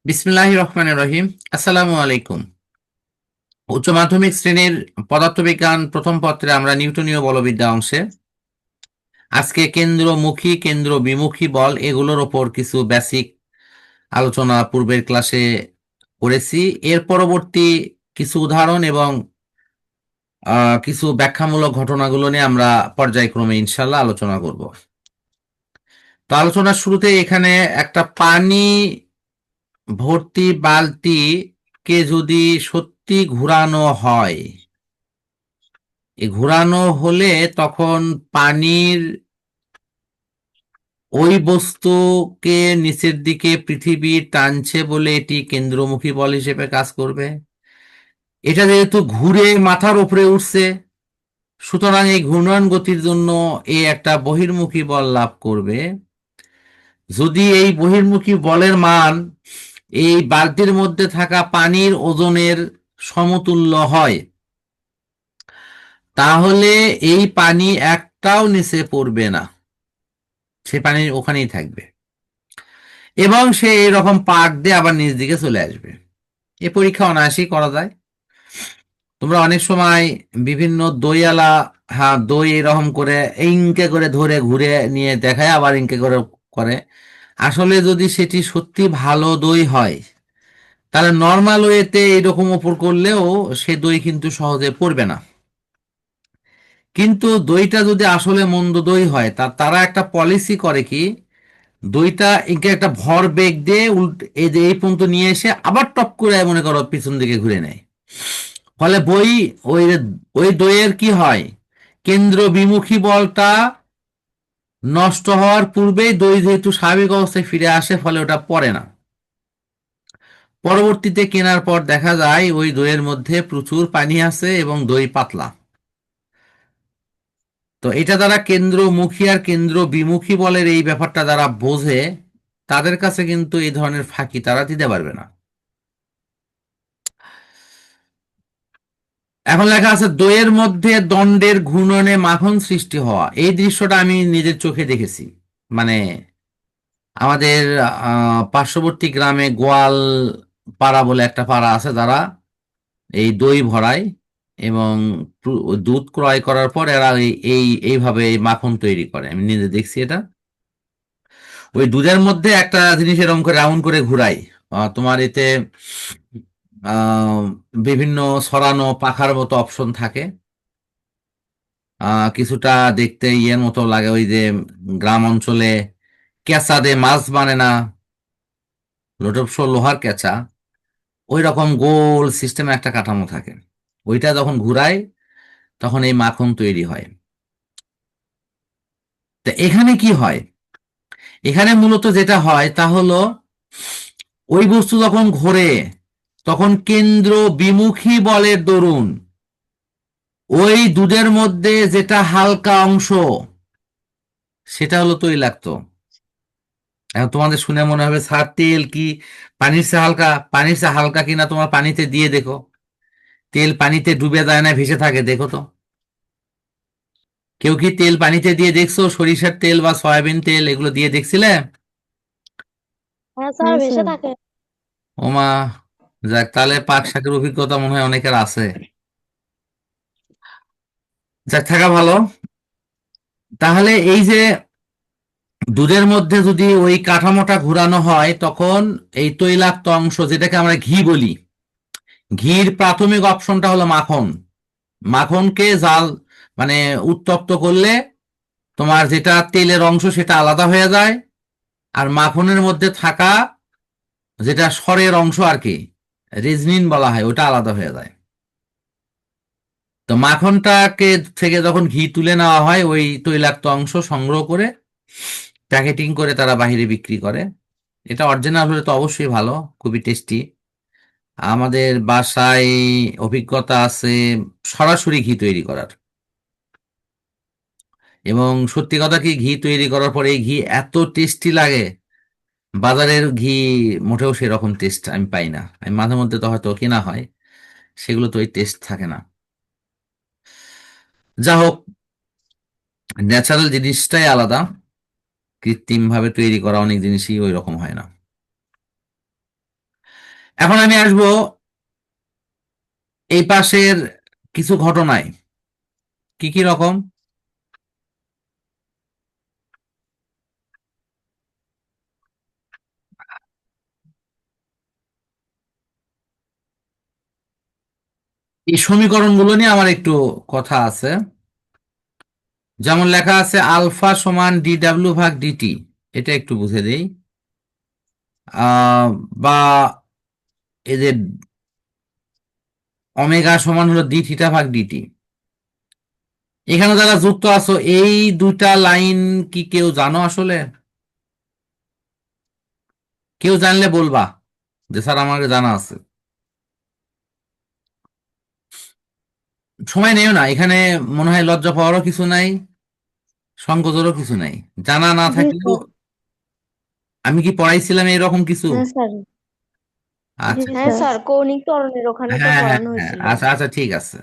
বিসমিল্লাহির রহমানির রহিম। আসসালামু আলাইকুম। উচ্চ মাধ্যমিক শ্রেণীর পদার্থবিজ্ঞান প্রথম পত্রে আমরা নিউটনীয় বলবিদ্যা অংশে আজকে কেন্দ্রমুখী কেন্দ্র বিমুখী বল এগুলোর ওপর কিছু বেসিক আলোচনা পূর্বের ক্লাসে করেছি। এর পরবর্তী কিছু উদাহরণ এবং কিছু ব্যাখ্যামূলক ঘটনাগুলো নিয়ে আমরা পর্যায়ক্রমে ইনশাল্লাহ আলোচনা করব। তো আলোচনার শুরুতে এখানে একটা পানি ভর্তি বালতি কে যদি সত্যি ঘোরানো হয়, এই ঘোরানো হলে তখন পানির ওই বস্তুকে নিচের দিকে পৃথিবী টানছে বলে এটি কেন্দ্রমুখী বল হিসেবে কাজ করবে। এটা যেহেতু ঘুরে মাথার উপরে উঠছে, সুতরাং এই ঘূর্ণয়ন গতির জন্য এ একটা বহির্মুখী বল লাভ করবে। যদি এই বহির্মুখী বলের মান এই বালতির মধ্যে থাকা পানির ওজনের সমতুল্য হয়, তাহলে এই পানি একটাও নিচে পড়বে না, সে পানি ওখানেই থাকবে এবং সে এরকম পাক দিয়ে আবার নিচ দিকে চলে আসবে। এ পরীক্ষা অনায়াসেই করা যায়। তোমরা অনেক সময় বিভিন্ন দইওয়ালা, হ্যাঁ, দই এরকম করে ইনকে করে ধরে ঘুরে নিয়ে দেখায়, আবার ইনকে করে করে। আসলে যদি সেটি সত্যি ভালো দই হয়, তাহলে নর্মাল ওয়েতে এরকম ওপর করলেও সে দই কিন্তু সহজে পড়বে না। কিন্তু দইটা যদি আসলে মন্দ দই হয়, তারা একটা পলিসি করে কি, দইটা একে একটা ভর বেগ দিয়ে এই যে এই পর্যন্ত নিয়ে এসে আবার টপ করে মনে করো পিছন দিকে ঘুরে নেয়। ফলে ওই ওই দইয়ের কি হয়, কেন্দ্র বিমুখী বলটা নষ্ট হওয়ার পূর্বেই দই যেহেতু স্বাভাবিক অবস্থায় ফিরে আসে, ফলে ওটা পড়ে না। পরবর্তীতে কেনার পর দেখা যায় ওই দইয়ের মধ্যে প্রচুর পানি আছে এবং দই পাতলা। তো এটা যারা কেন্দ্রমুখী আর কেন্দ্র বিমুখী বলের এই ব্যাপারটা যারা বোঝে, তাদের কাছে কিন্তু এই ধরনের ফাঁকি তারা দিতে পারবে না। এখন লেখা আছে দইয়ের মধ্যে দণ্ডের ঘূর্ণনে মাখন সৃষ্টি হওয়া। এই দৃশ্যটা আমি নিজের চোখে দেখেছি। মানে আমাদের পার্শ্ববর্তী গ্রামে গোয়াল পাড়া বলে একটা পাড়া আছে, যারা এই দই ভরায় এবং দুধ ক্রয় করার পর এরা এইভাবে এই মাখন তৈরি করে। আমি নিজে দেখছি এটা। ওই দুধের মধ্যে একটা জিনিস এরকম করে রাউন্ড করে ঘুরাই, তোমার এতে বিভিন্ন সরানো পাখার মতো অপশন থাকে। কিছুটা দেখতে ইয়ের মতো লাগে, ওই যে গ্রাম অঞ্চলে কেঁচা দিয়ে মাছ বানে না, লোটপস লোহার কেঁচা, ওই রকম গোল সিস্টেমে একটা কাঠামো থাকে। ওইটা যখন ঘুরায় তখন এই মাখন তৈরি হয়। তা এখানে কি হয়, এখানে মূলত যেটা হয় তা হলো ওই বস্তু যখন ঘোরে তখন কেন্দ্র বিমুখী বলের দরুন ওই দুধের মধ্যে যেটা হালকা অংশ সেটা হলো তৈলাক্ত। এখন তোমাদের শুনে মনে হবে স্যার তেল কি পানির চেয়ে হালকা? পানির চেয়ে হালকা কিনা তোমার পানিতে দিয়ে দেখো। তেল পানিতে ডুবে যায় না, ভেসে থাকে, দেখো তো। কেউ কি তেল পানিতে দিয়ে দেখছো? সরিষার তেল বা সয়াবিন তেল এগুলো দিয়ে দেখছিলে? হ্যাঁ স্যার, হ্যাঁ ভেসে স্যার। থাকে। ওমা, যাক, তাহলে পাক শাকের অভিজ্ঞতা মনে হয় অনেকের আছে। যাক, থাকা ভালো। তাহলে এই যে দুধের মধ্যে যদি ওই কাঠামোটা ঘোরানো হয়, তখন এই তৈলাক্ত অংশ যেটাকে আমরা ঘি বলি, ঘির প্রাথমিক অপশনটা হলো মাখন। মাখনকে জাল মানে উত্তপ্ত করলে তোমার যেটা তেলের অংশ সেটা আলাদা হয়ে যায়, আর মাখনের মধ্যে থাকা যেটা সরের অংশ আর কি, রেজনিন বলা হয়, ওটা আলাদা হয়ে যায়। তো মাখনটাকে থেকে যখন ঘি তুলে নেওয়া হয়, ওই তৈলাক্ত অংশ সংগ্রহ করে প্যাকেটিং করে তারা বাইরে বিক্রি করে। এটা অরিজিনাল হলে তো অবশ্যই ভালো, খুবই টেস্টি। আমাদের বাসায় অভিজ্ঞতা আছে সরাসরি ঘি তৈরি করার, এবং সত্যি কথা কি, ঘি তৈরি করার পরে এই ঘি এত টেস্টি লাগে, বাজারের ঘি মোটেও সেরকম টেস্ট আমি পাই না। আমি মাঝে মধ্যে তো হয়তো কেনা হয়, সেগুলো তো ওই টেস্ট থাকে না। যা হোক, ন্যাচারাল জিনিসটাই আলাদা, কৃত্রিম ভাবে তৈরি করা অনেক জিনিসই ওই রকম হয় না। এখন আমি আসবো এই পাশের কিছু ঘটনায়। কি কি রকম? এই সমীকরণগুলো নিয়ে আমার একটু কথা আছে। যেমন লেখা আছে আলফা সমান ডিডাব্লিউ ভাগ ডিটি, এটা একটু বুঝে দেই। বা এই যে ওমেগা সমান হলো ডি থিটা ভাগ ডিটি। এখানে যারা যুক্ত আছো এই দুটা লাইন কি কেউ জানো আসলে? কেউ জানলে বলবা যে স্যার আমাকে জানা আছে। সময় নেও না এখানে, মনে হয় লজ্জা পাওয়ারও কিছু নাই, সংকোচেরও কিছু নাই। জানা না জি থাকলেও স্যার। আমি কি পড়াইছিলাম এরকম কিছু? হ্যাঁ স্যার। জি আচ্ছা হ্যাঁ স্যার, কৌণিক ত্বরণের ওখানে তো হ্যাঁ হ্যাঁ পড়ানো হ্যাঁ, হয়েছিল। আচ্ছা আচ্ছা ঠিক আছে,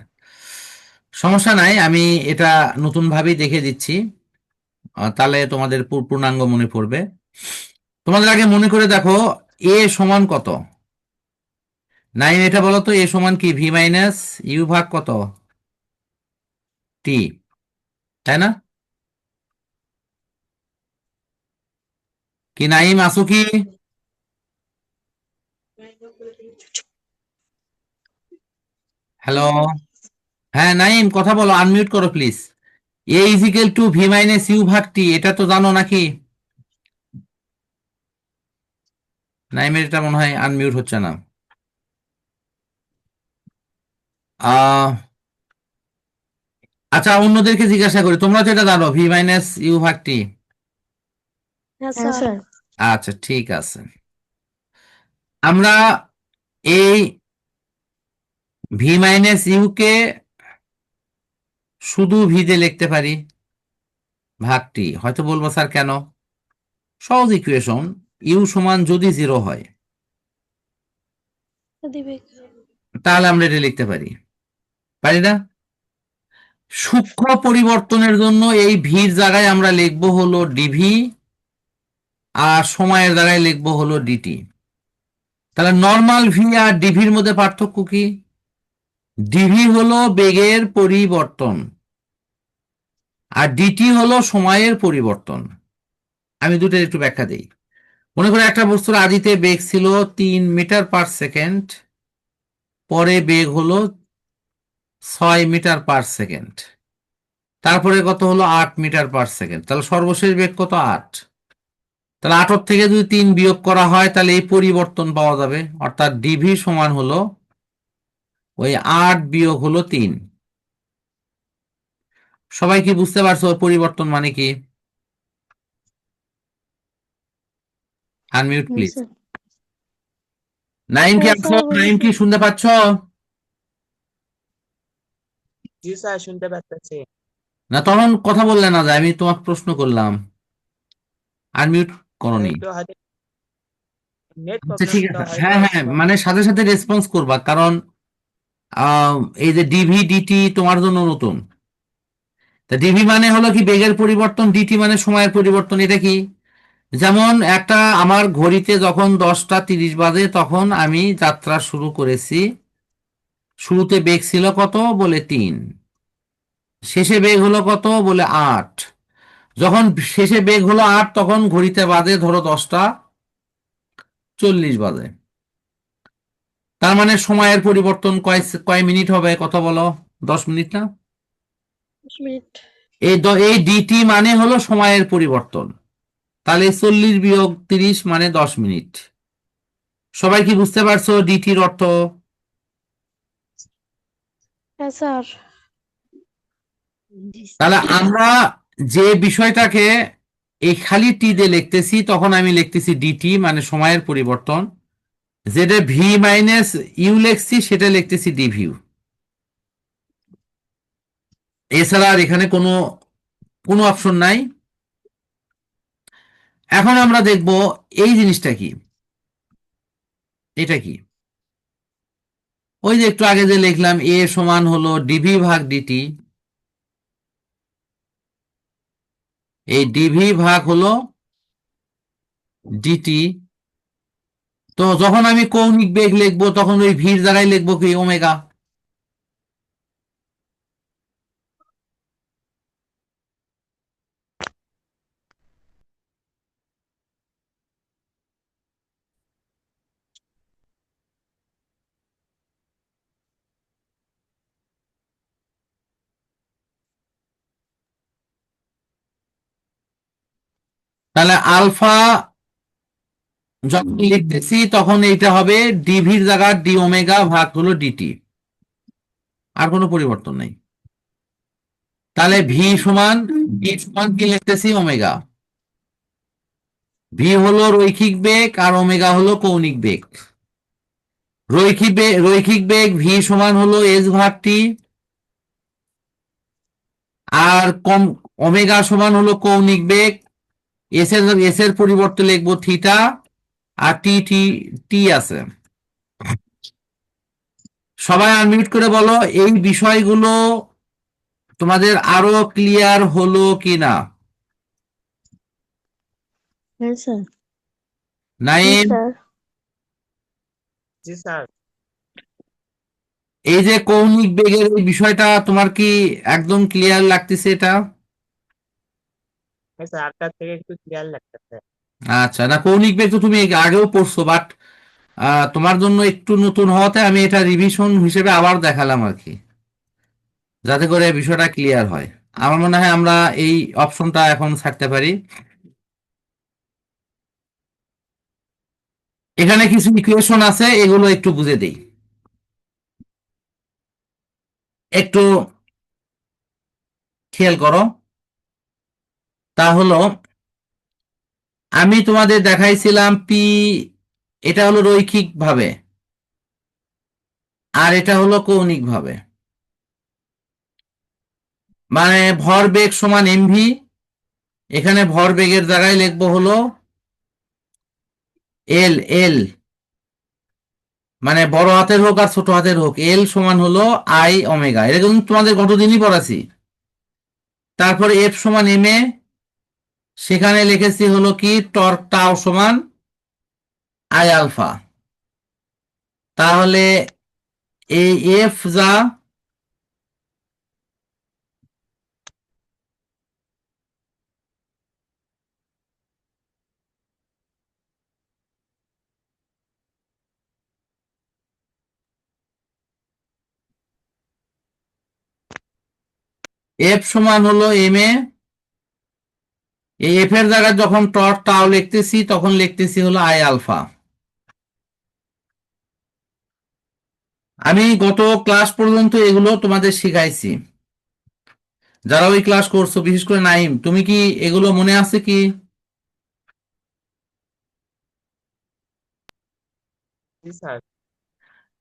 সমস্যা নাই। আমি এটা নতুন ভাবেই দেখে দিচ্ছি, তাহলে তোমাদের পূর্ণাঙ্গ মনে পড়বে। তোমাদের আগে মনে করে দেখো এ সমান কত। নাইন, এটা বলো তো, এ সমান কি? ভি মাইনাস ইউ ভাগ কত? টি, তাই না? কি নাইম আসো কি? হ্যালো, হ্যাঁ নাইম কথা বলো, আনমিউট করো please. A is equal to v minus u ভাগ টি, এটা তো জানো নাকি? নাইমের এটা মনে হয় আনমিউট হচ্ছে না। আহ আচ্ছা, অন্যদেরকে জিজ্ঞাসা করি, তোমরা তো এটা জানো ভি মাইনাস ইউ ভাগ টি। হ্যাঁ স্যার। আচ্ছা ঠিক আছে। আমরা এই ভি মাইনাস ইউ কে শুধু ভি দিয়ে লিখতে পারি, ভাগ টি। হয়তো বলবো স্যার কেন? সহজ ইকুয়েশন, ইউ সমান যদি জিরো হয় দিবে। তাহলে আমরা এটা লিখতে পারি, পারি না? সূক্ষ্ম পরিবর্তনের জন্য এই ভির জায়গায় আমরা লিখবো হলো ডিভি, আর সময়ের জায়গায় লিখবো হলো ডিটি। তাহলে নর্মাল ভি আর ডিভির মধ্যে পার্থক্য কি? ডিভি হলো বেগের পরিবর্তন, আর ডিটি হলো সময়ের পরিবর্তন। আমি দুটোর একটু ব্যাখ্যা দিই। মনে করে একটা বস্তুর আদিতে বেগ ছিল 3 মিটার পার সেকেন্ড, পরে বেগ হলো 6 মিটার পার সেকেন্ড, তারপরে কত হলো 8 মিটার পার সেকেন্ড, তাহলে সর্বশেষ বেগ কত? 8। তাহলে 8 থেকে যদি 3 বিয়োগ করা হয় তাহলে এই পরিবর্তন পাওয়া যাবে, অর্থাৎ ডিভি সমান হলো ওই 8 বিয়োগ হলো 3। সবাই কি বুঝতে পারছো ওর পরিবর্তন মানে কি? Unmute hmm please. Sir. Naim কি হ্যাঁ আছো? স্যার নাইম বুঝেছি। কি শুনতে পাচ্ছ? জি স্যার, শুনতে পাচ্ছি। না তখন কথা বললে না, যে আমি তোমাকে প্রশ্ন করলাম, আনমিউট করনি। একটু হয়তো নেট আচ্ছা প্রবলেম ঠিক তো আছে, হয়তো হ্যাঁ হ্যাঁ, একবার। মানে সাথে সাথে রেসপন্স করবা, কারণ এই যে ডিভি ডিটি তোমার জন্য নতুন। তা ডিভি মানে হলো কি বেগের পরিবর্তন, ডিটি মানে সময়ের পরিবর্তন। এটা কি? যেমন একটা আমার ঘড়িতে যখন 10টা 30 বাজে তখন আমি যাত্রা শুরু করেছি। শুরুতে বেগ ছিল কত? বলে 3। শেষে বেগ হলো কত? বলে 8। যখন শেষে বেগ হলো 8 তখন ঘড়িতে বাজে ধরো 10টা 40 বাজে। তার মানে সময়ের পরিবর্তন কয় কয় মিনিট হবে? কত বলো? 10 মিনিট না? 10 মিনিট। এই ডিটি মানে হলো সময়ের পরিবর্তন। তাহলে 40 বিয়োগ 30 মানে 10 মিনিট। সবাই কি বুঝতে পারছো ডিটির অর্থ? হ্যাঁ স্যার। তাহলে আমরা যে বিষয়টাকে এই খালি টি দিয়ে লিখতেছি, তখন আমি লিখতেছি ডিটি মানে সময়ের পরিবর্তন। যেটা ভি মাইনাস ইউ লিখছি সেটা লিখতেছি ডিভিউ। এছাড়া আর এখানে কোনো কোনো অপশন নাই। এখন আমরা দেখব এই জিনিসটা কি, এটা কি? ওই যে একটু আগে যে লিখলাম এ সমান হলো ডিভি ভাগ ডিটি, এই ডিভি ভাগ হলো ডিটি, তো যখন আমি কৌণিক বেগ লিখবো তখন ওই ভির জায়গায় লিখবো কি ওমেগা। তাহলে আলফা যখন লিখতেছি তখন এইটা হবে ডিভির জায়গা ডি ওমেগা ভাগ হলো ডিটি, আর কোনো পরিবর্তন নেই। তাহলে ভি সমান কি লিখতেছি ওমেগা। ভি হলো রৈখিক বেগ আর ওমেগা হলো কৌণিক বেগ। রৈখিক বেগ ভি সমান হলো এস ভাগ টি, আর কম ওমেগা সমান হলো কৌণিক বেগ। এস এর পরিবর্তে লিখবো থিটা, আর টি টি টি আছে। সবাই আনমিউট করে বলো এই বিষয়গুলো তোমাদের আরো ক্লিয়ার হলো কিনা। হ্যাঁ স্যার। জি নাইম, স্যার। জি স্যার। এই যে কৌণিক বেগের এই বিষয়টা তোমার কি একদম ক্লিয়ার লাগতেছে এটা? হ্যাঁ স্যার, আপনার থেকে একটু ক্লিয়ার লাগতেছে। আচ্ছা, না কৌণিক বেগ তো তুমি আগেও পড়ছো, বাট তোমার জন্য একটু নতুন হওয়াতে আমি এটা রিভিশন হিসেবে আবার দেখালাম আর কি, যাতে করে বিষয়টা ক্লিয়ার হয়। আমার মনে হয় আমরা এই অপশনটা এখন ছাড়তে পারি। এখানে কিছু ইকুয়েশন আছে, এগুলো একটু বুঝে দেই, একটু খেয়াল করো। তা হলো আমি তোমাদের দেখাইছিলাম পি, এটা হলো রৈখিক ভাবে, আর এটা হলো কৌণিক ভাবে। মানে ভরবেগ সমান এমভি, এখানে ভরবেগের জায়গায় লিখবো হলো এল। এল মানে বড় হাতের হোক আর ছোট হাতের হোক, এল সমান হলো আই ওমেগা, এটা কিন্তু তোমাদের গতদিনই পড়াছি। তারপরে এফ সমান এম এ, সেখানে লিখেছি হলো কি টর্ক টাও সমান আই আলফা। তাহলে এই এফ যা, এফ সমান হলো এম এ, এই এফ এর জায়গায় যখন টর্ক টাও লিখতেছি তখন লিখতেছি হলো আই আলফা। আমি গত ক্লাস পর্যন্ত এগুলো তোমাদের শিখাইছি, যারা ওই ক্লাস করছো, বিশেষ করে নাইম, তুমি কি এগুলো মনে আছে কি? জি স্যার।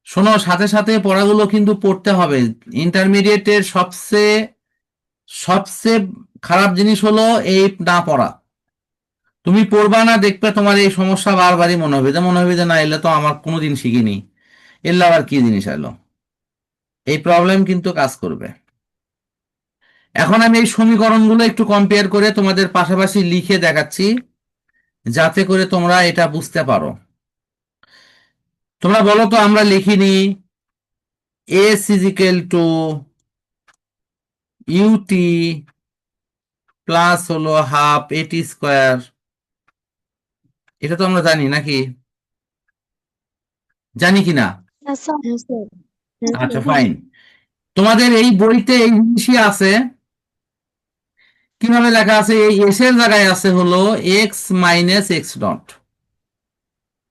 শোনো, সাথে সাথে পড়াগুলো কিন্তু পড়তে হবে। ইন্টারমিডিয়েটের সবচেয়ে সবচেয়ে খারাপ জিনিস হলো এই না পড়া। তুমি পড়বা না, দেখবে তোমার এই সমস্যা বারবারই মনে হবে যে না, এলে তো আমার কোনোদিন শিখিনি, এলে আবার কি জিনিস এলো, এই প্রবলেম কিন্তু কাজ করবে। এখন আমি এই সমীকরণগুলো একটু কম্পেয়ার করে তোমাদের পাশাপাশি লিখে দেখাচ্ছি, যাতে করে তোমরা এটা বুঝতে পারো। তোমরা বলো তো, আমরা লিখিনি s is equal to u t plus হলো হাফ এটি স্কোয়ার, এটা তো আমরা জানি নাকি? জানি কি না? হ্যাঁ স্যার। হ্যাঁ স্যার। হ্যাঁ আচ্ছা, স্যার। ফাইন। তোমাদের এই বইতে এই জিনিসই আছে। কিভাবে লেখা আছে? এই এস এর জায়গায় আছে হলো x minus x dot,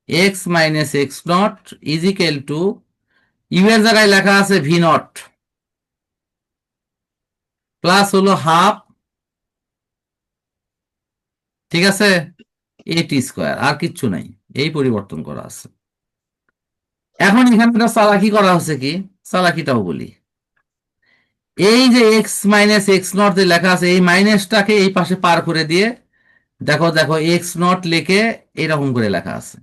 x minus x dot is equal to u এর জায়গায় লেখা আছে ভি নট প্লাস হলো হাফ, ঠিক আছে, এটি স্কোয়ার, আর কিচ্ছু নাই, এই পরিবর্তন করা আছে। এখন এখানে একটা চালাকি করা হচ্ছে কি, চালাকিটাও বলি। এই যে এক্স মাইনাস এক্স নট যে লেখা আছে, এই মাইনাসটাকে এই পাশে পার করে দিয়ে দেখো, দেখো এক্স নট লিখে এরকম করে লেখা আছে।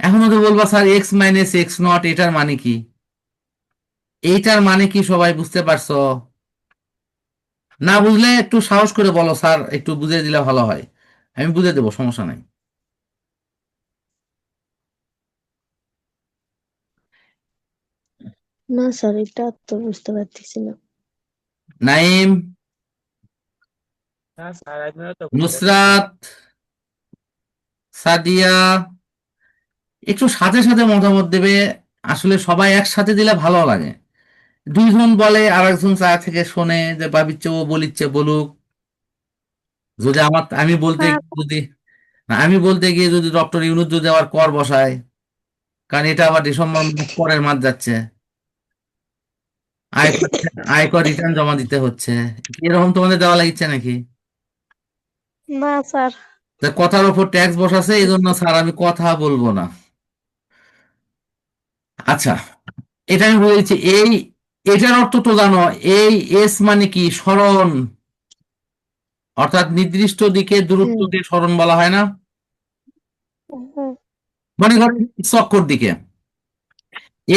এখন তো বলবা sir x minus x not এটার মানে কি? এইটার মানে কি সবাই বুঝতে পারছো? না বুঝলে একটু সাহস করে বলো, স্যার একটু বুঝিয়ে দিলে ভালো হয়। আমি বুঝে দেবো, সমস্যা নাই। না স্যার, এটা তো বুঝতে পারতেছি না। নাইম, না স্যার আমিও তো বুঝতেছি না। নুসরাত, সাদিয়া, একটু সাথে সাথে মতামত দেবে। আসলে সবাই একসাথে দিলে ভালো লাগে। দুইজন বলে আর একজন চা থেকে শোনে যে ভাবিচ্ছে ও বলিচ্ছে বলুক। যদি আমি বলতে হ্যাঁ। গিয়ে যদি না, আমি বলতে গিয়ে যদি ডক্টর ইউনূস যদি আবার কর বসায়, কারণ এটা আবার ডিসেম্বর মাস পরের মাস যাচ্ছে, আয়কর আয়কর রিটার্ন জমা দিতে হচ্ছে। এরকম তোমাদের দেওয়া লাগছে নাকি? না স্যার। তা কথার উপর ট্যাক্স বসাছে, এই জন্য স্যার আমি কথা বলবো না। আচ্ছা, এটা আমি বলেছি। এটার অর্থ তো জানো, এই এস মানে কি? সরণ, অর্থাৎ নির্দিষ্ট দিকে দূরত্বকে সরণ বলা হয় না? হ্যাঁ। মনে করো এক্স অক্ষর দিকে,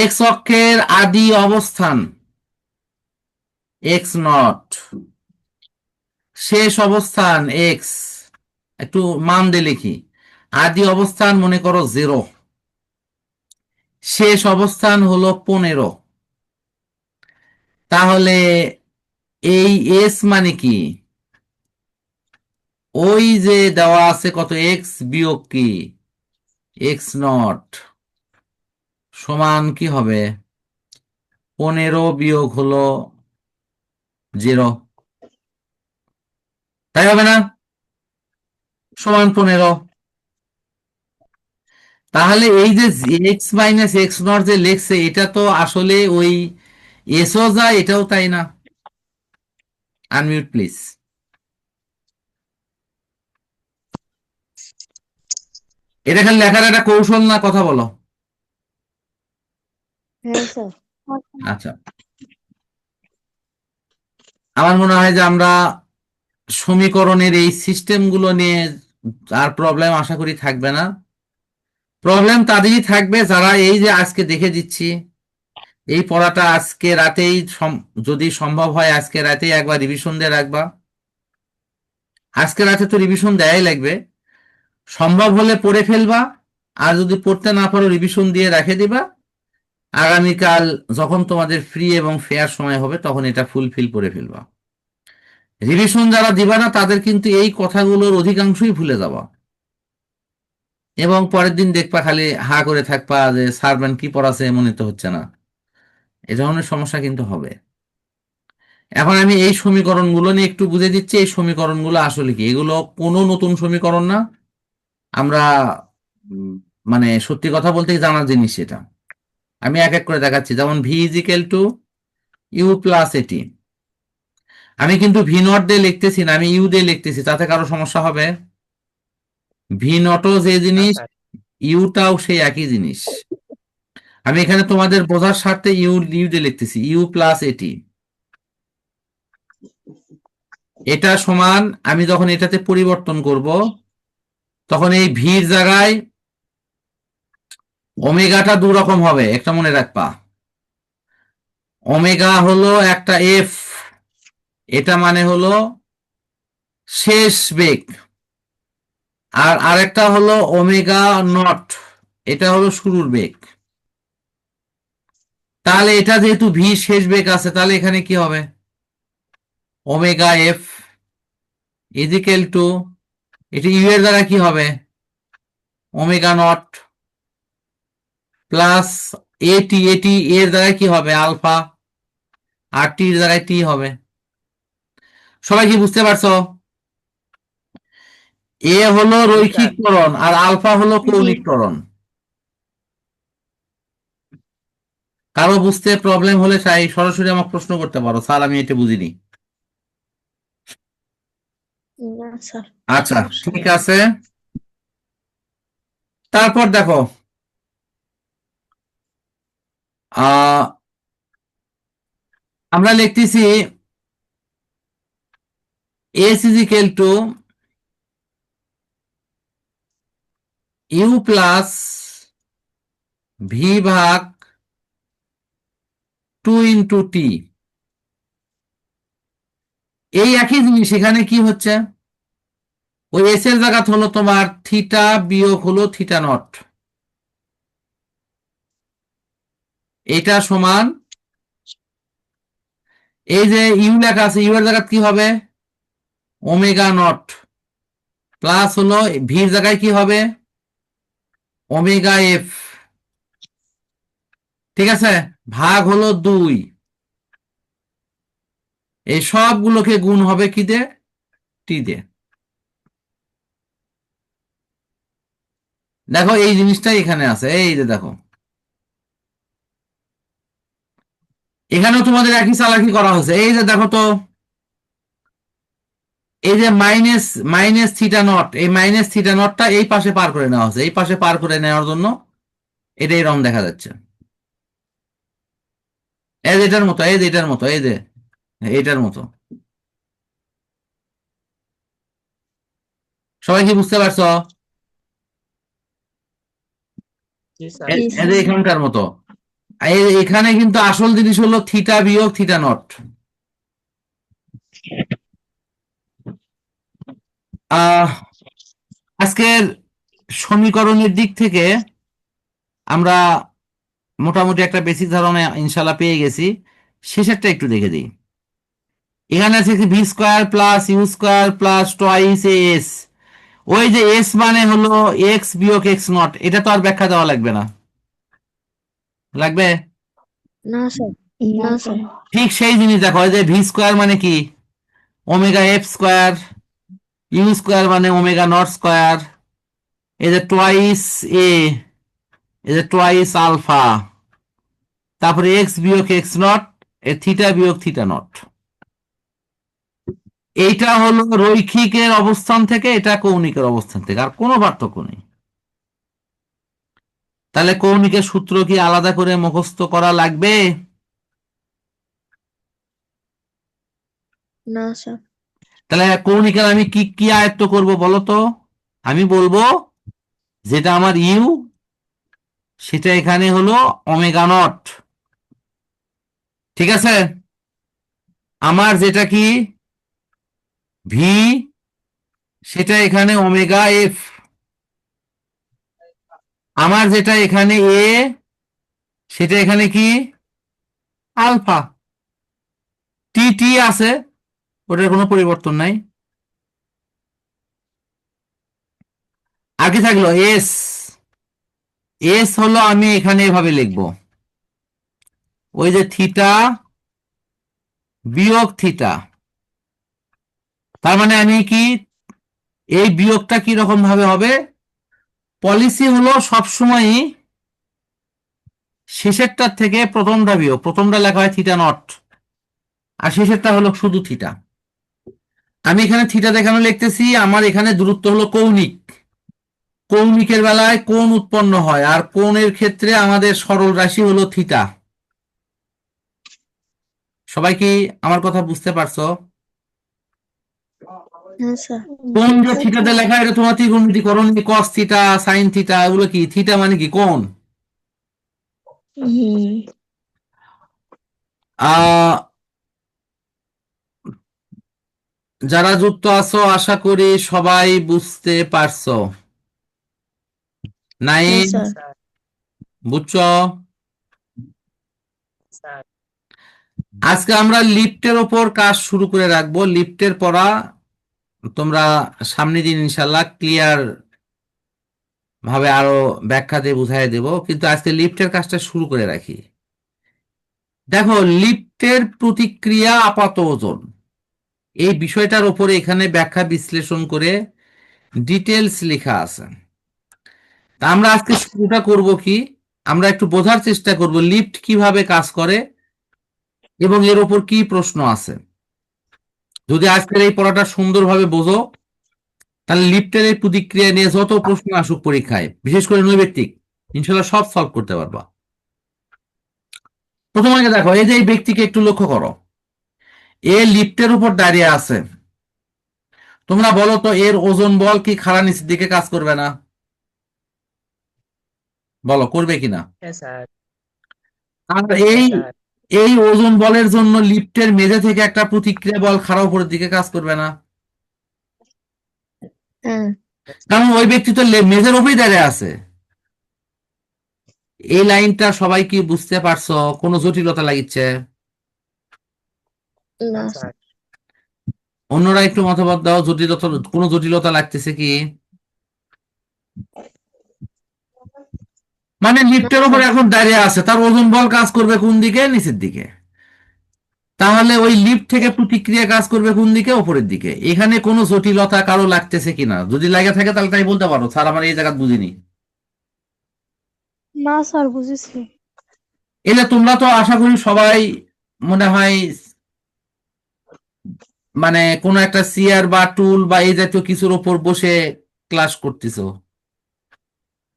এক্স অক্ষের আদি অবস্থান এক্স নট, শেষ অবস্থান এক্স। একটু মান দিয়ে লিখি। আদি অবস্থান মনে করো 0, শেষ অবস্থান হলো 15। তাহলে এই এস মানে কি? ওই যে দেওয়া আছে কত, এক্স বিয়োগ কি এক্স নট সমান কি হবে? 15 বিয়োগ হলো 0, তাই হবে না? সমান 15। তাহলে এই যে এক্স মাইনাস এক্স নট যে লেখছে, এটা তো আসলে ওই এসও যায়, এটাও তাই না? Unmute please. এটা খালি লেখার একটা কৌশল না, কথা বলো। হ্যাঁ স্যার। আচ্ছা, আমার মনে হয় যে আমরা সমীকরণের এই সিস্টেমগুলো নিয়ে আর প্রবলেম আশা করি থাকবে না। প্রবলেম তাদেরই থাকবে যারা এই যে আজকে দেখে দিচ্ছি, এই পড়াটা আজকে রাতেই যদি সম্ভব হয় আজকে রাতেই একবার রিভিশন দিয়ে রাখবা। আজকে রাতে তো রিভিশন দেয়াই লাগবে। সম্ভব হলে পড়ে ফেলবা, আর যদি পড়তে না পারো রিভিশন দিয়ে রেখে দিবা। আগামীকাল যখন তোমাদের ফ্রি এবং ফেয়ার সময় হবে তখন এটা ফুলফিল করে ফেলবা। রিভিশন যারা দিবা না তাদের কিন্তু এই কথাগুলোর অধিকাংশই ভুলে যাবা, এবং পরের দিন দেখবা খালি হা করে থাকবা যে স্যার কি পড়াছে মনে তো হচ্ছে না। এ ধরনের সমস্যা কিন্তু হবে। এখন আমি এই সমীকরণগুলো নিয়ে একটু বুঝে দিচ্ছি। এই সমীকরণগুলো আসলে কি? এগুলো কোনো নতুন সমীকরণ না। আমরা উম, মানে সত্যি কথা বলতে কি জানার জিনিস এটা। আমি এক এক করে দেখাচ্ছি। যেমন v is equal to u plus a t. আমি কিন্তু ভি নট দিয়ে লিখতেছি না, আমি ইউ দিয়ে লিখতেছি। তাতে কারো সমস্যা হবে? ভি নটও যে না জিনিস, স্যার। ইউটাও সেই একই জিনিস। আমি এখানে তোমাদের বোঝার স্বার্থে ইউ ইউ দিয়ে লিখতেছি, ইউ প্লাস এটি। এটা সমান, আমি যখন এটাতে পরিবর্তন করব তখন এই ভির জায়গায় ওমেগাটা দু রকম হবে, একটা মনে রাখবা। ওমেগা হলো একটা এফ, এটা মানে হলো শেষ বেগ। আর আরেকটা হলো ওমেগা নট, এটা হলো শুরুর বেগ। তাহলে এটা যেহেতু ভি শেষ বেগ আছে, তাহলে এখানে কি হবে? ওমেগা এফ ইজিক্যাল টু, এটা ইউ এর দ্বারা কি হবে? ওমেগা নট প্লাস এটি, এটি এর দ্বারা কি হবে? আলফা। আর টির দ্বারাই টি হবে। সবাই কি বুঝতে পারছো? এ হলো জি রৈখিক স্যার। ত্বরণ আর আলফা হলো জি। কৌণিক ত্বরণ। কারো বুঝতে প্রবলেম হলে তাই সরাসরি আমাকে প্রশ্ন করতে পারো, স্যার আমি এটা বুঝিনি। না স্যার, আচ্ছা, সমস্যা ঠিক নেই। আছে। তারপর দেখো, আহ আমরা লিখতেছি s is equal to u plus v ভাগ 2 × টি। এই একই জিনিস এখানে কি হচ্ছে? ওই এস এর জায়গা হলো তোমার থিটা বিয়োগ হলো থিটা নট। এটা সমান এই যে ইউ লেখা আছে, ইউ এর জায়গায় কি হবে? ওমেগা নট প্লাস হলো ভির জায়গায় কি হবে? Omega F. ঠিক আছে, ভাগ হলো 2। এই সবগুলোকে গুণ হবে কি দিয়ে? টি দিয়ে। দেখো এই জিনিসটাই এখানে আছে, এই যে দেখো এখানেও তোমাদের একই চালাকি করা হয়েছে। এই যে দেখো তো, এই যে মাইনাস মাইনাস থিটা নট, এই মাইনাস থিটা নটটা এই পাশে পার করে নেওয়া হচ্ছে। এই পাশে পার করে নেওয়ার জন্য এটা এরকম দেখা যাচ্ছে, এই যে এটার মতো, এই যে এটার মতো, এই যে এটার মতো। সবাই কি বুঝতে পারছো? জি স্যার। জি এই যে স্যার। এখানকার মতো। এখানে কিন্তু আসল জিনিস হলো থিটা বিয়োগ থিটা নট। আহ আজকের সমীকরণের দিক থেকে আমরা মোটামুটি একটা বেসিক ধারণা ইনশাল্লাহ পেয়ে গেছি। শেষেরটা একটু দেখে দিই। এখানে আছে v square plus u square plus twice s. ওই যে এস মানে হলো এক্স বিয়োগ এক্স নট, এটা তো আর ব্যাখ্যা দেওয়া লাগবে না, লাগবে? না স্যার। না স্যার। ঠিক সেই জিনিস দেখো, এই যে ভি স্কোয়ার মানে কি? Omega f square. U square মানে ওমেগা নট স্কোয়ার। এই যে টোয়াইস এ, এই যে টোয়াইস আলফা, তারপরে এক্স বিয়োগ এক্স নট, এ থিটা বিয়োগ থিটা নট। এইটা হলো রৈখিকের অবস্থান থেকে, এটা কৌণিকের অবস্থান থেকে, আর কোনো পার্থক্য নেই। তাহলে কৌণিকের সূত্র কি আলাদা করে মুখস্থ করা লাগবে? না স্যার। তাহলে কৌণিকের আমি কি কি আয়ত্ত করব বলো তো? আমি বলবো যেটা আমার ইউ, সেটা এখানে হলো ওমেগা নট। ঠিক আছে, আমার যেটা কি ভি, সেটা এখানে ওমেগা এফ। আমার যেটা এখানে এ, সেটা এখানে কি আলফা। টি টি আছে, ওটার কোনো পরিবর্তন নাই। আর কি থাকলো? এস। এস হলো আমি এখানে এভাবে লিখবো, ওই যে থিটা বিয়োগ থিটা। তার মানে আমি কি, এই বিয়োগটা কি রকম ভাবে হবে? পলিসি হলো সবসময়ই শেষেরটার থেকে প্রথমটা বিয়োগ। প্রথমটা লেখা হয় থিটা নট, আর শেষেরটা হলো শুধু থিটা। আমি এখানে থিটা দেখানো লিখতেছি, আমার এখানে দূরত্ব হলো কৌণিক। কৌণিকের বেলায় কোণ উৎপন্ন হয়, আর কোণের ক্ষেত্রে আমাদের সরল রাশি হলো থিটা। সবাই কি আমার কথা বুঝতে পারছো? হ্যাঁ স্যার। কোণ যে থিটাতে লেখা, এটা তোমার ত্রিকোণমিতি করণ, কস থিটা সাইন থিটা, এগুলো কি? থিটা মানে কি? কোণ। হুম। আহ যারা যুক্ত আছো আশা করি সবাই বুঝতে পারছো। নাই? হ্যাঁ স্যার। স্যার। বুঝছো? স্যার। আজকে আমরা লিফটের ওপর কাজ শুরু করে রাখবো। লিফটের পড়া তোমরা সামনের দিন ইনশাল্লাহ ক্লিয়ার ভাবে আরো ব্যাখ্যা দিয়ে বুঝাই দেব, কিন্তু আজকে লিফটের কাজটা শুরু করে রাখি। দেখো, লিফটের প্রতিক্রিয়া আপাত ওজন, এই বিষয়টার উপরে এখানে ব্যাখ্যা বিশ্লেষণ করে ডিটেলস লেখা আছে। তা আমরা আজকে শুরুটা করব কি, আমরা একটু বোঝার চেষ্টা করব লিফট কিভাবে কাজ করে এবং এর উপর কি প্রশ্ন আছে। যদি আজকের এই পড়াটা সুন্দরভাবে বোঝো, তাহলে লিফটের এই প্রতিক্রিয়া নিয়ে যত প্রশ্ন আসুক পরীক্ষায়, বিশেষ করে নৈর্ব্যক্তিক, ইনশাল্লাহ সব সলভ করতে পারবা। প্রথমে দেখো, এই যে এই ব্যক্তিকে একটু লক্ষ্য করো, এ লিফটের উপর দাঁড়িয়ে আছে। তোমরা বলো তো, এর ওজন বল কি খাড়া নিচের দিকে কাজ করবে না? বলো, করবে কিনা? হ্যাঁ স্যার। আর হ্যাঁ এই স্যার। এই ওজন বলের জন্য লিফটের মেঝে থেকে একটা প্রতিক্রিয়া বল খাড়া উপরের দিকে কাজ করবে না? হ্যাঁ। কারণ ওই ব্যক্তি তো মেঝের উপরেই দাঁড়িয়ে আছে। এই লাইনটা সবাই কি বুঝতে পারছো? কোনো জটিলতা লাগিচ্ছে? না না স্যার। স্যার অন্যরা একটু মতামত দাও, জটিলতা, কোনো জটিলতা লাগতেছে কি? মানে লিফটের উপর এখন দাঁড়িয়ে আছে, তার ওজন বল কাজ করবে কোন দিকে? নিচের দিকে। তাহলে ওই লিফট থেকে প্রতিক্রিয়া কাজ করবে কোন দিকে? উপরের দিকে। এখানে কোনো জটিলতা কারো লাগতেছে কিনা? যদি লাগে থাকে তাহলে তাই বলতে পারো, স্যার আমার এই জায়গা বুঝিনি। না স্যার বুঝেছি। এলে তোমরা তো আশা করি সবাই মনে হয় মানে কোনো একটা চেয়ার বা টুল বা এই জাতীয় কিছুর উপর বসে ক্লাস করতেছো।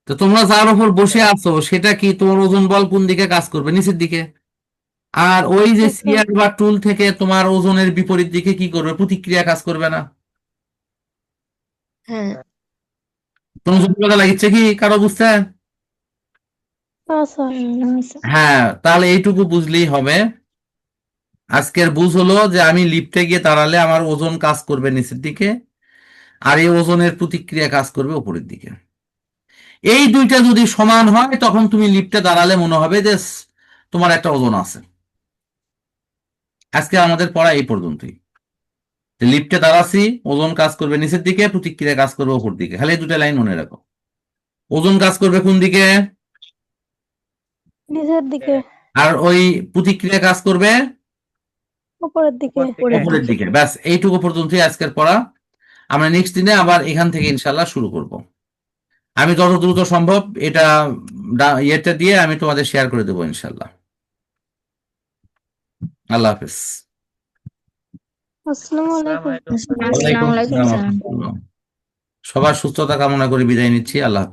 তো তোমরা যার উপর বসে আছো সেটা কি তোমার ওজন বল কোন দিকে কাজ করবে? নিচের দিকে। আর ওই যে আচ্ছা। চেয়ার বা টুল থেকে তোমার ওজনের বিপরীত দিকে কি করবে? প্রতিক্রিয়া কাজ করবে না? হ্যাঁ কোনো জটিলতা লাগছে কি কারো বুঝতে? না স্যার। না স্যার। হ্যাঁ, তাহলে এইটুকু বুঝলেই হবে। আজকের বুঝ হলো যে আমি লিফটে গিয়ে দাঁড়ালে আমার ওজন কাজ করবে নিচের দিকে, আর এই ওজনের প্রতিক্রিয়া কাজ করবে উপরের দিকে। এই দুইটা যদি সমান হয় তখন তুমি লিফটে দাঁড়ালে মনে হবে যে তোমার একটা ওজন আছে। আজকে আমাদের পড়া এই পর্যন্তই। লিফটে দাঁড়াচ্ছি, ওজন কাজ করবে নিচের দিকে, প্রতিক্রিয়া কাজ করবে উপর দিকে। খালি এই দুটা লাইন মনে রাখো। ওজন কাজ করবে কোন দিকে? নিচের দিকে। আর ওই প্রতিক্রিয়া কাজ করবে উপরের দিকে। উপরের দিকে। ব্যাস এইটুকু পর্যন্তই আজকের পড়া। আমরা নেক্সট দিনে আবার এখান থেকে ইনশাল্লাহ শুরু করব। আমি যত দ্রুত সম্ভব এটা ইয়েটা দিয়ে আমি তোমাদের শেয়ার করে দেবো ইনশাল্লাহ। আল্লাহ হাফেজ। আসসালামু আলাইকুম। আসসালামু আলাইকুম স্যার। আসসালামু আলাইকুম স্যার। সবার সুস্থতা কামনা করে বিদায় নিচ্ছি। আল্লাহ হাফেজ।